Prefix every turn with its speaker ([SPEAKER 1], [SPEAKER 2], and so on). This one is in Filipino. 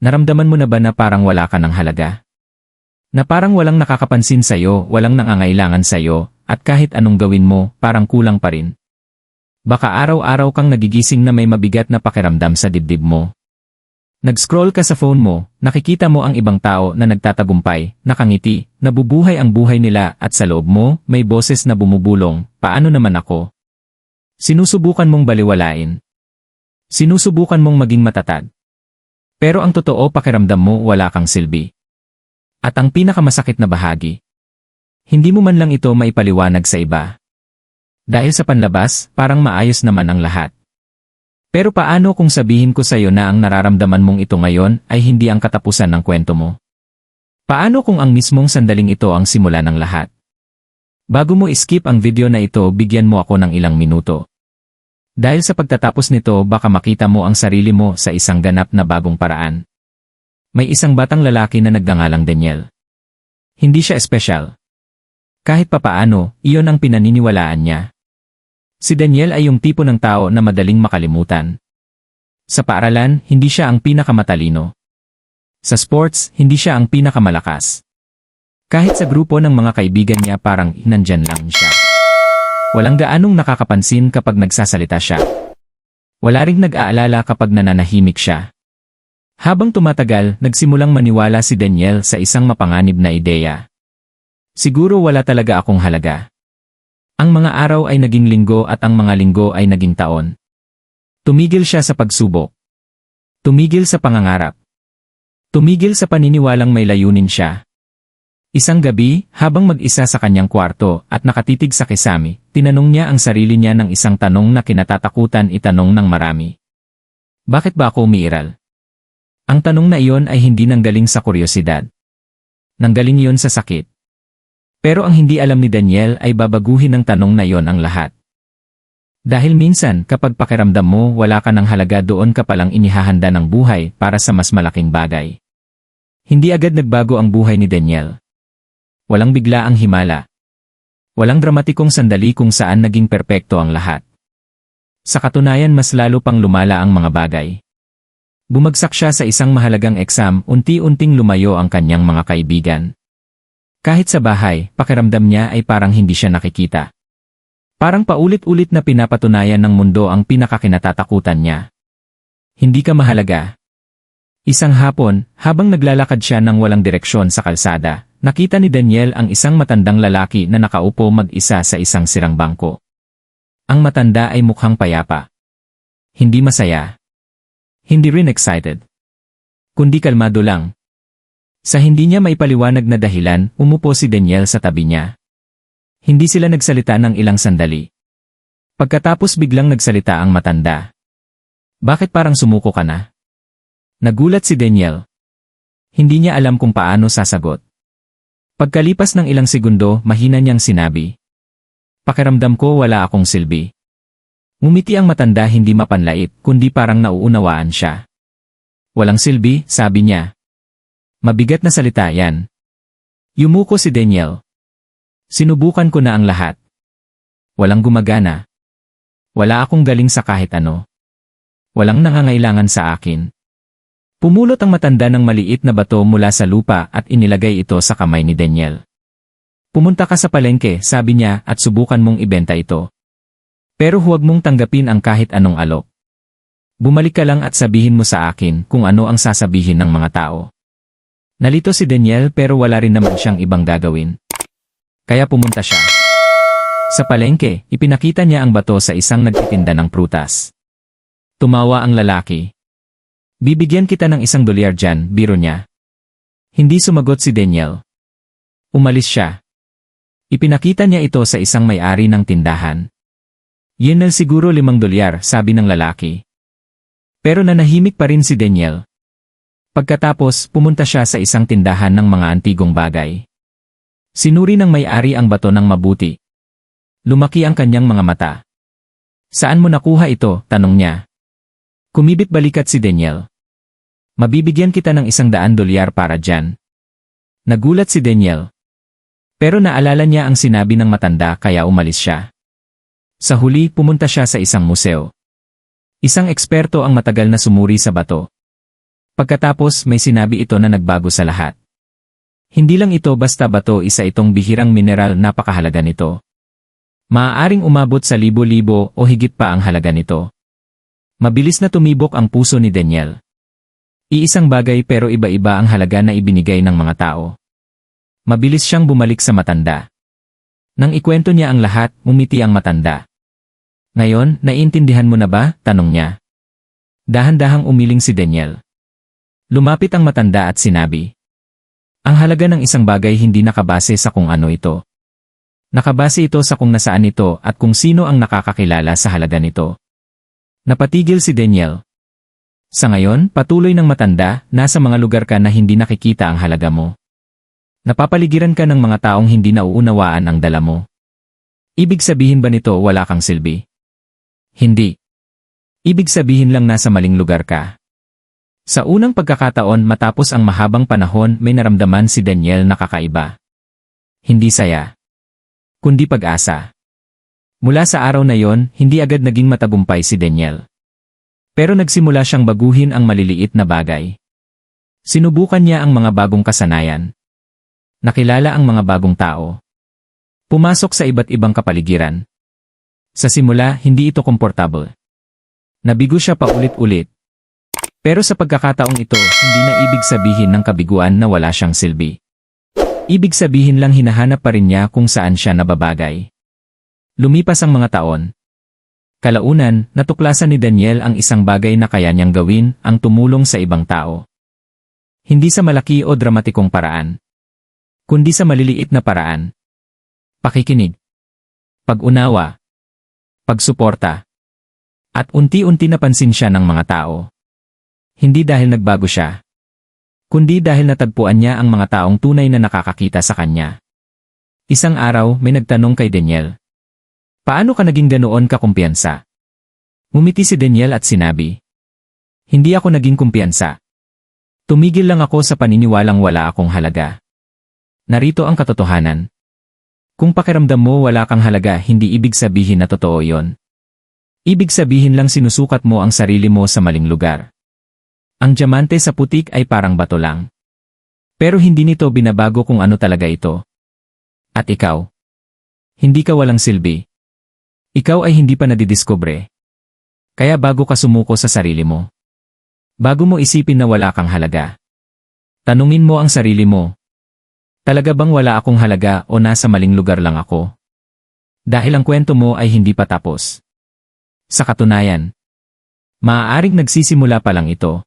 [SPEAKER 1] Naramdaman mo na ba na parang wala ka ng halaga? Na parang walang nakakapansin sa'yo, walang nangangailangan sa'yo, at kahit anong gawin mo, parang kulang pa rin. Baka araw-araw kang nagigising na may mabigat na pakiramdam sa dibdib mo. Nag-scroll ka sa phone mo, nakikita mo ang ibang tao na nagtatagumpay, nakangiti, nabubuhay ang buhay nila at sa loob mo, may boses na bumubulong, paano naman ako? Sinusubukan mong baliwalain. Sinusubukan mong maging matatag. Pero ang totoo pakiramdam mo wala kang silbi. At ang pinakamasakit na bahagi, hindi mo man lang ito maipaliwanag sa iba. Dahil sa panlabas, parang maayos naman ang lahat. Pero paano kung sabihin ko sa iyo na ang nararamdaman mong ito ngayon ay hindi ang katapusan ng kwento mo? Paano kung ang mismong sandaling ito ang simula ng lahat? Bago mo skip ang video na ito, bigyan mo ako ng ilang minuto. Dahil sa pagtatapos nito baka makita mo ang sarili mo sa isang ganap na bagong paraan. May isang batang lalaki na nagngangalang Daniel. Hindi siya espesyal. Kahit papaano, iyon ang pinaniniwalaan niya. Si Daniel ay yung tipo ng tao na madaling makalimutan. Sa paaralan, hindi siya ang pinakamatalino. Sa sports, hindi siya ang pinakamalakas. Kahit sa grupo ng mga kaibigan niya parang nandyan lang siya. Walang gaanong nakakapansin kapag nagsasalita siya. Wala ring nag-aalala kapag nananahimik siya. Habang tumatagal, nagsimulang maniwala si Daniel sa isang mapanganib na ideya. Siguro wala talaga akong halaga. Ang mga araw ay naging linggo at ang mga linggo ay naging taon. Tumigil siya sa pagsubok. Tumigil sa pangangarap. Tumigil sa paniniwalang may layunin siya. Isang gabi, habang mag-isa sa kanyang kwarto at nakatitig sa kisame, tinanong niya ang sarili niya ng isang tanong na kinatatakutan itanong ng marami. Bakit ba ako umiiral? Ang tanong na iyon ay hindi nanggaling sa kuryosidad. Nanggaling iyon sa sakit. Pero ang hindi alam ni Daniel ay babaguhin ng tanong na iyon ang lahat. Dahil minsan kapag pakiramdam mo wala ka ng halaga doon ka palang inihahanda ng buhay para sa mas malaking bagay. Hindi agad nagbago ang buhay ni Daniel. Walang bigla ang himala. Walang dramatikong sandali kung saan naging perpekto ang lahat. Sa katunayan mas lalo pang lumala ang mga bagay. Bumagsak siya sa isang mahalagang exam, unti-unting lumayo ang kanyang mga kaibigan. Kahit sa bahay, pakiramdam niya ay parang hindi siya nakikita. Parang paulit-ulit na pinapatunayan ng mundo ang pinakakinatatakutan niya. Hindi ka mahalaga. Isang hapon, habang naglalakad siya ng walang direksyon sa kalsada, nakita ni Daniel ang isang matandang lalaki na nakaupo mag-isa sa isang sirang bangko. Ang matanda ay mukhang payapa. Hindi masaya. Hindi rin excited. Kundi kalmado lang. Sa hindi niya maipaliwanag na dahilan, umupo si Daniel sa tabi niya. Hindi sila nagsalita ng ilang sandali. Pagkatapos biglang nagsalita ang matanda. Bakit parang sumuko ka na? Nagulat si Daniel. Hindi niya alam kung paano sasagot. Pagkalipas ng ilang segundo, mahina niyang sinabi. Pakiramdam ko wala akong silbi. Ngumiti ang matanda hindi mapanlait, kundi parang nauunawaan siya. Walang silbi, sabi niya. Mabigat na salita yan. Yumuko si Daniel. Sinubukan ko na ang lahat. Walang gumagana. Wala akong galing sa kahit ano. Walang nangangailangan sa akin. Pumulot ang matanda ng maliit na bato mula sa lupa at inilagay ito sa kamay ni Daniel. Pumunta ka sa palengke, sabi niya, at subukan mong ibenta ito. Pero huwag mong tanggapin ang kahit anong alok. Bumalik ka lang at sabihin mo sa akin kung ano ang sasabihin ng mga tao. Nalito si Daniel pero wala rin naman siyang ibang gagawin. Kaya pumunta siya. Sa palengke, ipinakita niya ang bato sa isang nagtitinda ng prutas. Tumawa ang lalaki. Bibigyan kita ng $1 dyan, biro niya. Hindi sumagot si Daniel. Umalis siya. Ipinakita niya ito sa isang may-ari ng tindahan. Yun na siguro $5, sabi ng lalaki. Pero nanahimik pa rin si Daniel. Pagkatapos, pumunta siya sa isang tindahan ng mga antigong bagay. Sinuri ng may-ari ang bato ng mabuti. Lumaki ang kanyang mga mata. Saan mo nakuha ito? Tanong niya. Kumibit balikat si Daniel. Mabibigyan kita ng $100 para dyan. Nagulat si Daniel. Pero naalala niya ang sinabi ng matanda kaya umalis siya. Sa huli, pumunta siya sa isang museo. Isang eksperto ang matagal na sumuri sa bato. Pagkatapos may sinabi ito na nagbago sa lahat. Hindi lang ito basta bato, isa itong bihirang mineral, napakahalaga nito. Maaaring umabot sa libo-libo o higit pa ang halaga nito. Mabilis na tumibok ang puso ni Daniel. Iisang bagay pero iba-iba ang halaga na ibinigay ng mga tao. Mabilis siyang bumalik sa matanda. Nang ikwento niya ang lahat, umiti ang matanda. Ngayon, naiintindihan mo na ba? Tanong niya. Dahan-dahang umiling si Daniel. Lumapit ang matanda at sinabi, ang halaga ng isang bagay hindi nakabase sa kung ano ito. Nakabase ito sa kung nasaan ito at kung sino ang nakakakilala sa halaga nito. Napatigil si Daniel. Sa ngayon, patuloy ng matanda, nasa mga lugar ka na hindi nakikita ang halaga mo. Napapaligiran ka ng mga taong hindi nauunawaan ang dala mo. Ibig sabihin ba nito wala kang silbi? Hindi. Ibig sabihin lang nasa maling lugar ka. Sa unang pagkakataon matapos ang mahabang panahon, may naramdaman si Daniel na kakaiba. Hindi saya, kundi pag-asa. Mula sa araw na yon, hindi agad naging matagumpay si Daniel. Pero nagsimula siyang baguhin ang maliliit na bagay. Sinubukan niya ang mga bagong kasanayan. Nakilala ang mga bagong tao. Pumasok sa iba't ibang kapaligiran. Sa simula, hindi ito komportable. Nabigo siya paulit-ulit. Pero sa pagkakataong ito, hindi na ibig sabihin ng kabiguan na wala siyang silbi. Ibig sabihin lang hinahanap pa rin niya kung saan siya nababagay. Lumipas ang mga taon. Kalaunan, natuklasan ni Daniel ang isang bagay na kaya niyang gawin, ang tumulong sa ibang tao. Hindi sa malaki o dramatikong paraan, kundi sa maliliit na paraan. Pakikinig, pag-unawa, pagsuporta, at unti-unti napansin siya ng mga tao. Hindi dahil nagbago siya, kundi dahil natagpuan niya ang mga taong tunay na nakakakita sa kanya. Isang araw, may nagtanong kay Daniel, paano ka naging ganoon kakumpiyansa? Ngumiti si Daniel at sinabi, hindi ako naging kumpiyansa. Tumigil lang ako sa paniniwalang wala akong halaga. Narito ang katotohanan. Kung pakiramdam mo wala kang halaga, hindi ibig sabihin na totoo yon. Ibig sabihin lang sinusukat mo ang sarili mo sa maling lugar. Ang diamante sa putik ay parang bato lang. Pero hindi nito binabago kung ano talaga ito. At ikaw? Hindi ka walang silbi. Ikaw ay hindi pa nadidiskubre. Kaya bago ka sumuko sa sarili mo, bago mo isipin na wala kang halaga, tanungin mo ang sarili mo, talaga bang wala akong halaga o nasa maling lugar lang ako? Dahil ang kwento mo ay hindi pa tapos. Sa katunayan, maaaring nagsisimula pa lang ito.